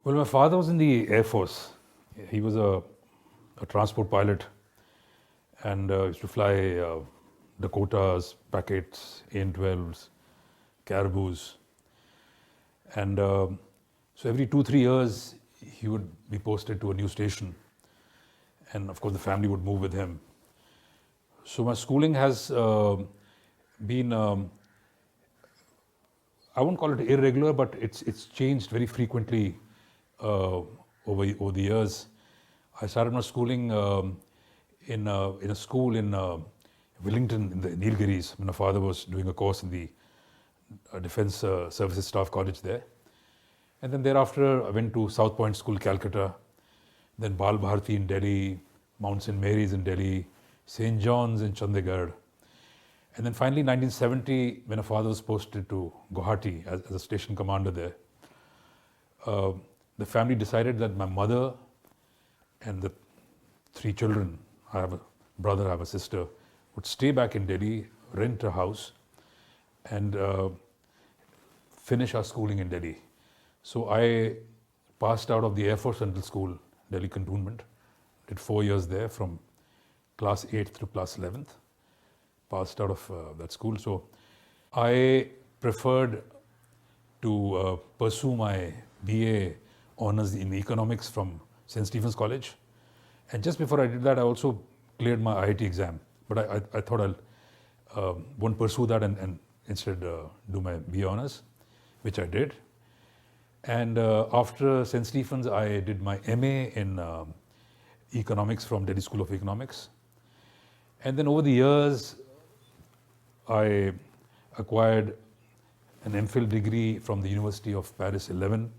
Well, my father was in the Air Force. He was a transport pilot and used to fly Dakotas, Packets, AN-12s, Caribous. And so every 2, 3 years, he would be posted to a new station. And of course, the family would move with him. So my schooling has been, I won't call it irregular, but it's changed very frequently over the years. I started my schooling in a school in Wellington in the Nilgiris. My father was doing a course in the Defence Services Staff College there. And then thereafter, I went to South Point School, Calcutta, then Bal Bharati in Delhi, Mount St. Mary's in Delhi, St. John's in Chandigarh. And then finally, 1970, when my father was posted to Guwahati as a station commander there, the family decided that my mother and the 3 children, I have a brother, I have a sister, would stay back in Delhi, rent a house, and finish our schooling in Delhi. So I passed out of the Air Force Central School, Delhi Cantonment, did 4 years there from class 8th through class 11th, passed out of that school. So I preferred to pursue my BA honors in economics from St. Stephen's College. And just before I did that, I also cleared my IIT exam. But I thought I'll won't pursue that and instead do my BA honors, which I did. And after St. Stephen's, I did my MA in economics from Delhi School of Economics. And then over the years, I acquired an MPhil degree from the University of Paris 11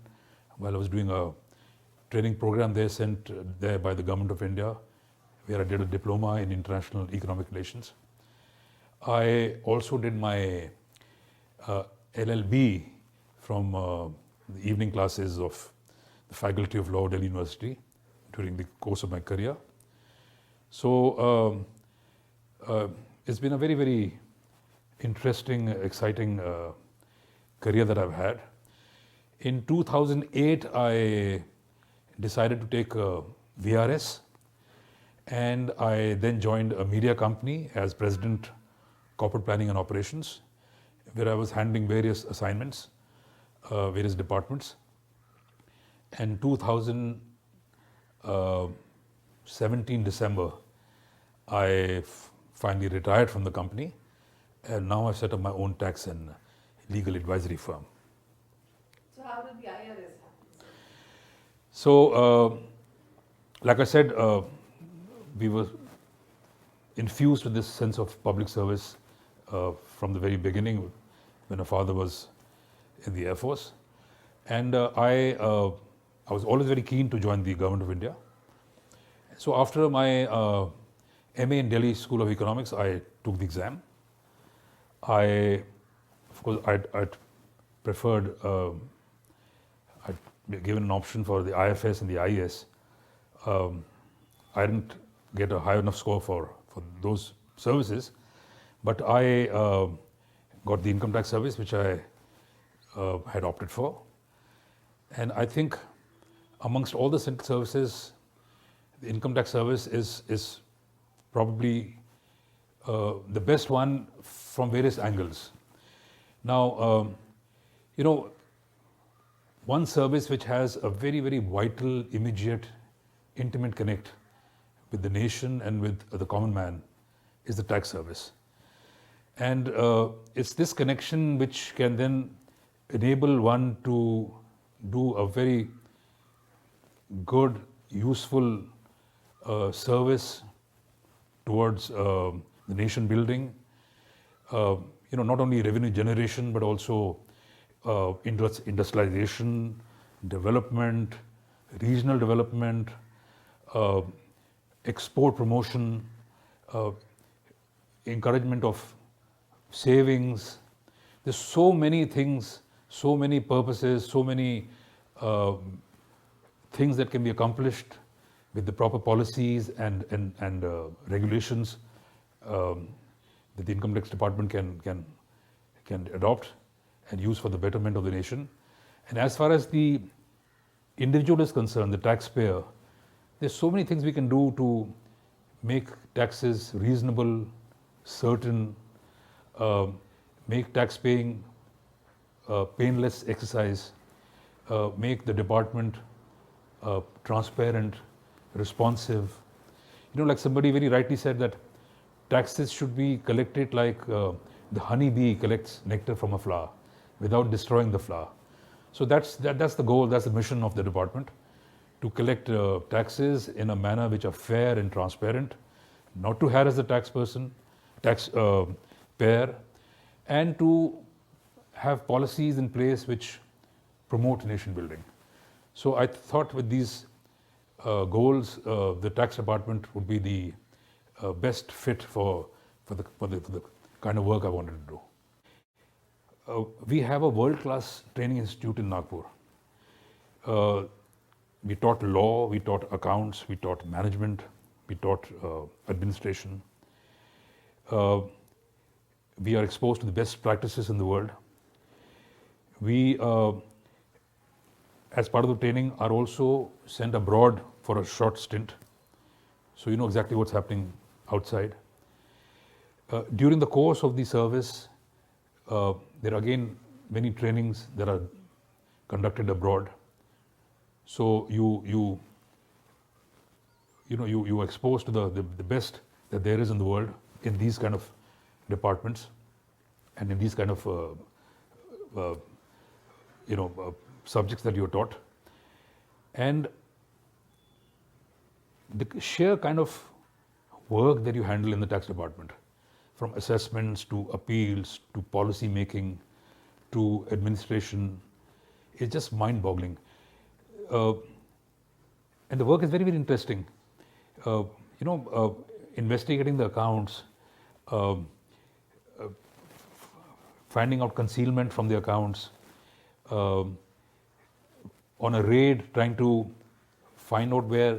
while I was doing a training program there sent there by the Government of India, where I did a diploma in international economic relations. I also did my LLB from the evening classes of the Faculty of Law, Delhi University, during the course of my career. So it's been a very, very interesting, exciting career that I've had. In 2008, I decided to take a VRS, and I then joined a media company as President, Corporate Planning and Operations, where I was handling various assignments, various departments. And 2017 December, I finally retired from the company, and now I've set up my own tax and legal advisory firm. So how did the IRS happen? So, like I said, we were infused with this sense of public service from the very beginning when my father was in the Air Force. And I was always very keen to join the Government of India. So after my MA in Delhi School of Economics, I took the exam. Of course, I'd preferred, I'd been given an option for the IFS and the IES. I didn't get a high enough score for those services, but I got the income tax service, which I had opted for. And I think amongst all the central services, the income tax service is probably the best one from various angles. Now, one service which has a very, very vital, immediate, intimate connect with the nation and with the common man is the tax service. And it's this connection which can then enable one to do a very good, useful service towards the nation building, not only revenue generation, but also industrialization, development, regional development, export promotion, encouragement of savings. There's so many things, so many purposes, so many things that can be accomplished with the proper policies and regulations that the Income Tax Department can adopt and use for the betterment of the nation. And as far as the individual is concerned, the taxpayer, there's so many things we can do to make taxes reasonable, certain, uh, make tax paying painless exercise, make the department transparent, responsive. You know, like somebody very rightly said that taxes should be collected like the honeybee collects nectar from a flower without destroying the flower. So that's the goal, that's the mission of the department, to collect taxes in a manner which are fair and transparent, not to harass the tax payer, and to have policies in place which promote nation building. So I thought with these goals, the tax department would be the best fit for the kind of work I wanted to do. We have a world-class training institute in Nagpur. We taught law, we taught accounts, we taught management, we taught administration. We are exposed to the best practices in the world. We, as part of the training, are also sent abroad for a short stint. So you know exactly what's happening outside. During the course of the service, there are again many trainings that are conducted abroad. So you are exposed to the best that there is in the world in these kind of departments and in these kind of subjects that you're taught. And the sheer kind of work that you handle in the tax department, from assessments to appeals to policy making to administration, is just mind-boggling. And the work is very, very interesting. Investigating the accounts, finding out concealment from the accounts, on a raid trying to find out where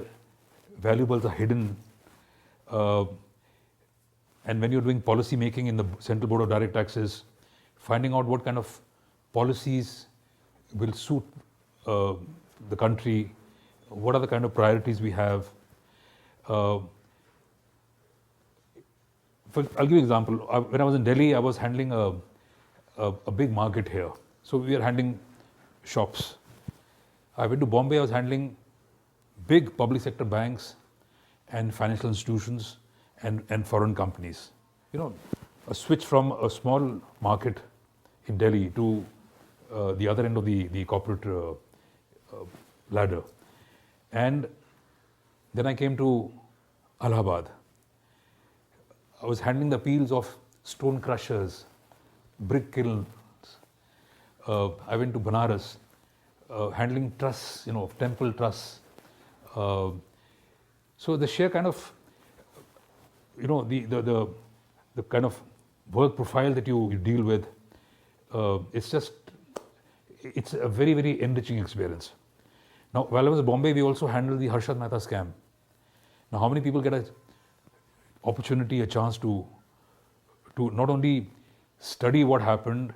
valuables are hidden, and when you're doing policy making in the Central Board of Direct Taxes, finding out what kind of policies will suit the country, what are the kind of priorities we have. I'll give you an example. When I was in Delhi, I was handling a big market here. So we were handling shops. I went to Bombay, I was handling big public sector banks and financial institutions and foreign companies. You know, a switch from a small market in Delhi to the other end of the corporate ladder. And then I came to Allahabad. I was handling the appeals of stone crushers, brick kilns. I went to Banaras, handling trusts, temple trusts. So the sheer kind of, the kind of work profile that you deal with, it's a very, very enriching experience. Now, while I was in Bombay, we also handled the Harshad Mehta scam. Now, how many people get an opportunity, a chance to not only study what happened,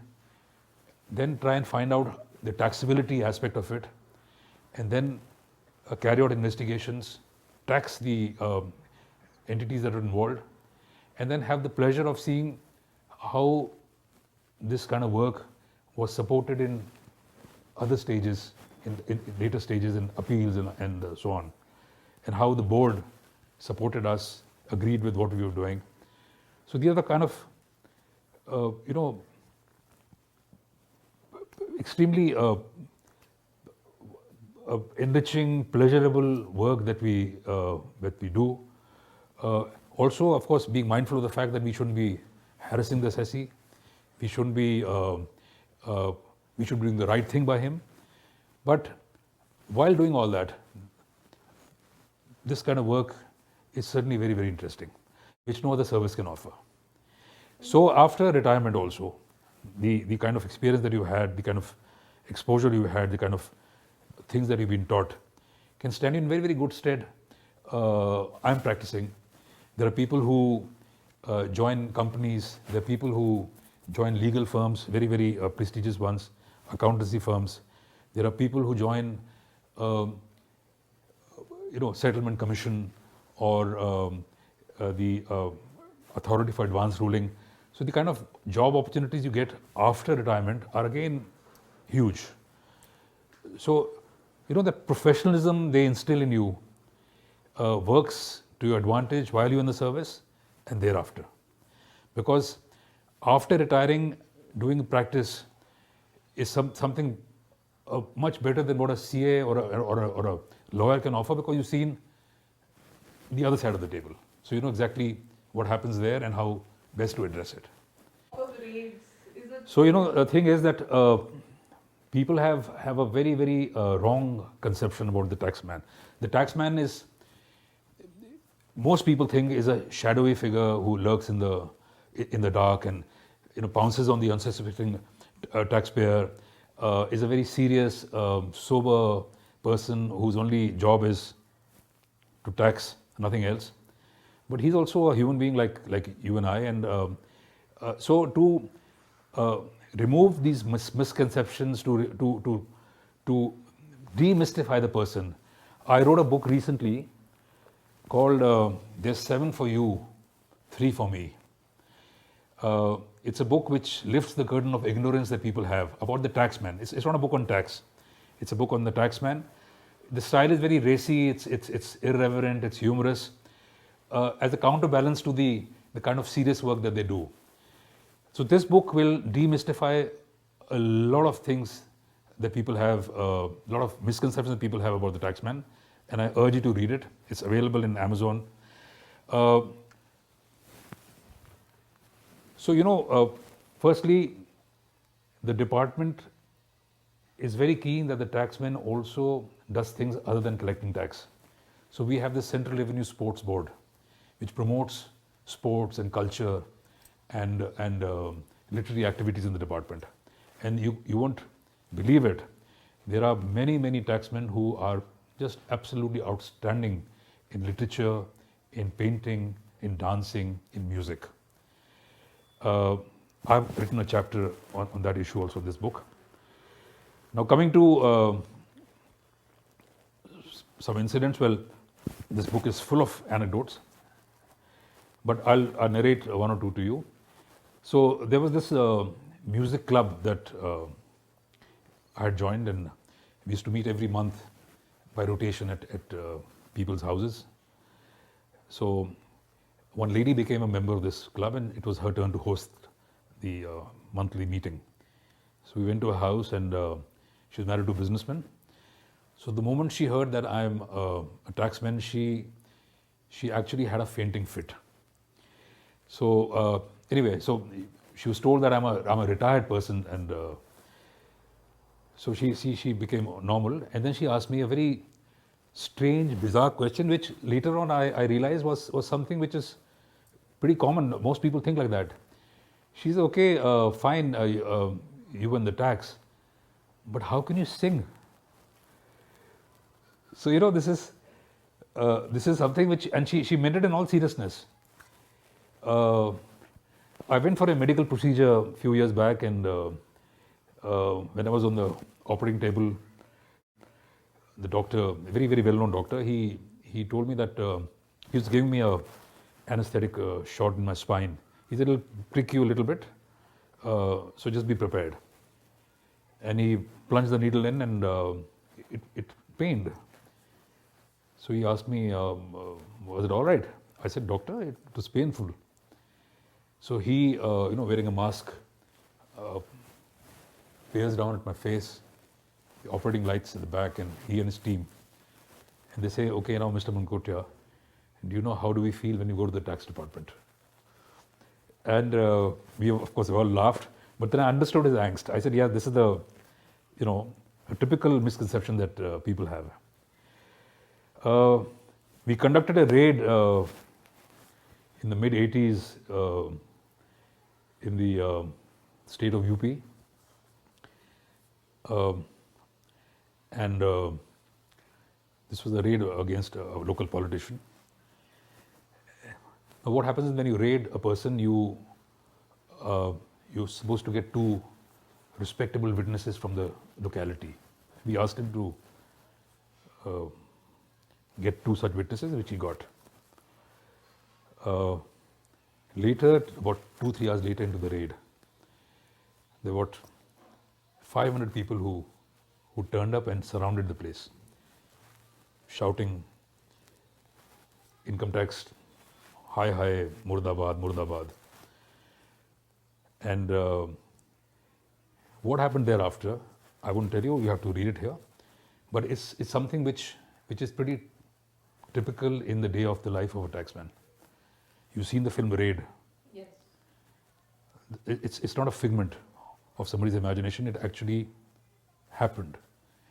then try and find out the taxability aspect of it, and then carry out investigations, tax the entities that are involved, and then have the pleasure of seeing how this kind of work was supported in other stages, in later stages, in appeals and so on, and how the board supported us, agreed with what we were doing. So these are the kind of, extremely enriching, pleasurable work that we do. Also, of course, being mindful of the fact that we shouldn't be harassing the assessee. We shouldn't be. We should be doing the right thing by him. But while doing all that, this kind of work is certainly very, very interesting, which no other service can offer. So after retirement also, the kind of experience that you had, the kind of exposure you had, the kind of things that you've been taught can stand you in very, very good stead. I'm practicing. There are people who join companies, there are people who join legal firms, very, very prestigious ones, accountancy firms. There are people who join um, settlement commission or the authority for advance ruling. So the kind of job opportunities you get after retirement are again huge. So, that professionalism they instill in you works to your advantage while you're in the service and thereafter. Because after retiring, doing practice is something much better than what a CA or a lawyer can offer, because you've seen the other side of the table. So you know exactly what happens there and how best to address it. Of raids, is it? So the thing is that people have a very, very wrong conception about the taxman. The taxman is, most people think, is a shadowy figure who lurks in the dark and pounces on the unsuspecting taxpayer. Is a very serious, sober person whose only job is to tax, nothing else. But he's also a human being like you and I, and so to remove these misconceptions, to demystify the person, I wrote a book recently called "There's 7 for You, 3 for Me." It's a book which lifts the curtain of ignorance that people have about the taxman. It's not a book on tax. It's a book on the taxman. The style is very racy. It's irreverent. It's humorous, as a counterbalance to the kind of serious work that they do. So this book will demystify a lot of things that people have, a lot of misconceptions that people have about the taxman, and I urge you to read it. It's available in Amazon. So firstly, the department is very keen that the taxman also does things other than collecting tax. So we have the Central Revenue Sports Board, which promotes sports and culture and literary activities in the department. And you won't believe it, there are many, many taxmen who are just absolutely outstanding in literature, in painting, in dancing, in music. I've written a chapter on that issue also in this book. Now coming to some incidents, well, this book is full of anecdotes, but I'll narrate one or two to you. So there was this music club that I had joined, and we used to meet every month by rotation at people's houses. So one lady became a member of this club, and it was her turn to host the monthly meeting. So we went to her house, and she was married to a businessman. So the moment she heard that I'm a taxman, she actually had a fainting fit. So anyway, so she was told that I'm a retired person, and so she became normal. And then she asked me a very strange, bizarre question, which later on I realized was something which is pretty common. Most people think like that. She said, "Okay, fine, you won the tax, but how can you sing?" So this is something which, and she meant it in all seriousness. I went for a medical procedure a few years back, and when I was on the operating table, the doctor, a very, very well-known doctor, he told me that he was giving me a anesthetic shot in my spine. He said, "It'll prick you a little bit, so just be prepared." And he plunged the needle in, and it pained. So he asked me, "Was it all right?" I said, "Doctor, it was painful." So he, wearing a mask, peers down at my face, the operating lights in the back, and he and his team. And they say, "Okay, now Mr. Mankotia, do you know how do we feel when you go to the tax department?" And we, of course, all laughed, but then I understood his angst. I said, "Yeah, this is a typical misconception that people have." We conducted a raid in the mid-80s in the state of UP. And this was a raid against a local politician. Now what happens is, when you raid a person, you're supposed to get 2 respectable witnesses from the locality. We asked him to get 2 such witnesses, which he got. Later, about 2-3 hours later into the raid, there were 500 people who turned up and surrounded the place, shouting income tax, hi, hi, Murdabad, Murdabad. And what happened thereafter, I won't tell you, you have to read it here. But it's something which is pretty typical in the day of the life of a taxman. You've seen the film Raid. Yes. It's not a figment of somebody's imagination, it actually happened.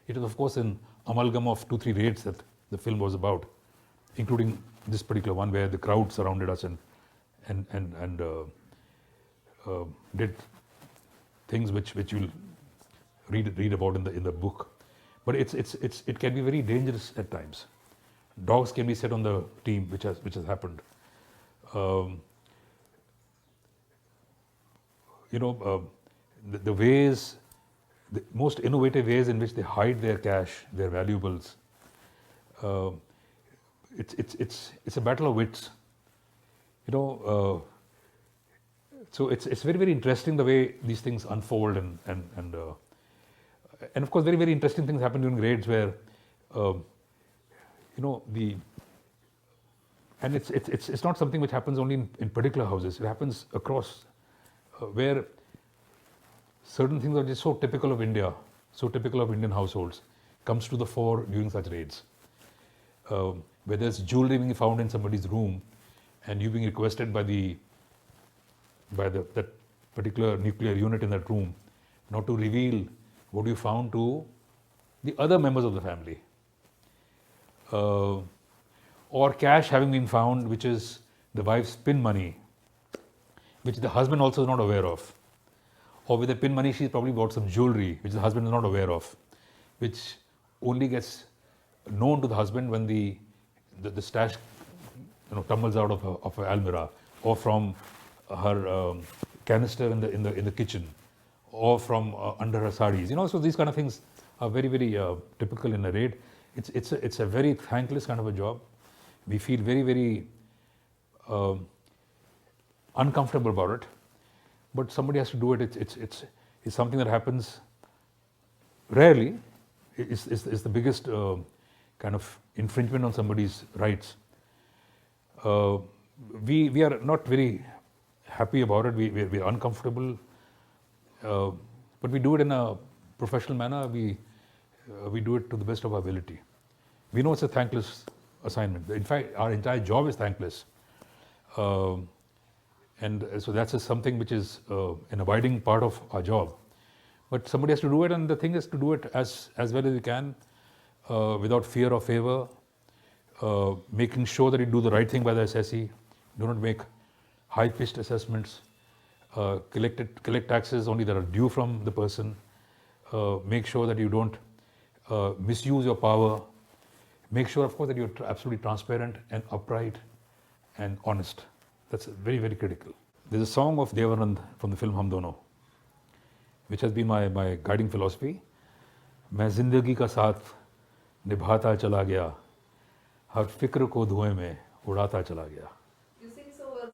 It was, of course, an amalgam of 2-3 raids that the film was about, including this particular one where the crowd surrounded us and did things which you'll read about in the book. But it can be very dangerous at times. Dogs can be set on the team, which has happened. The ways, the most innovative ways in which they hide their cash, their valuables. It's a battle of wits. So it's very, very interesting the way these things unfold and of course very, very interesting things happen during raids where and it's not something which happens only in particular houses. It happens across where certain things are just so typical of India, so typical of Indian households, comes to the fore during such raids. Where there's jewelry being found in somebody's room and you being requested by that particular nuclear unit in that room not to reveal what you found to the other members of the family. Or cash having been found, which is the wife's pin money, which the husband also is not aware of. Or with the pin money, she's probably bought some jewelry, which the husband is not aware of, which only gets known to the husband when the stash tumbles out of her almirah, or from her canister in the kitchen, or from under her sarees. So these kind of things are very, very typical in a raid. It's a very thankless kind of a job. We feel very, very uncomfortable about it, but somebody has to do it. It's something that happens rarely. It's the biggest kind of infringement on somebody's rights. We are not very happy about it. We are uncomfortable, but we do it in a professional manner. We do it to the best of our ability. We know it's a thankless assignment. In fact, our entire job is thankless. And so that's something which is an abiding part of our job. But somebody has to do it, and the thing is to do it as well as you can, without fear or favor, making sure that you do the right thing by the assessee, do not make high-pitched assessments, collect taxes only that are due from the person, make sure that you don't misuse your power, make sure, of course, that you're absolutely transparent and upright and honest. That's very, very critical. There's a song of Dev Anand from the film Hum Dono, which has been my guiding philosophy. मैं जिंदगी का साथ निभाता चला गया, हर फिक्र को धुएं में उड़ाता चला गया.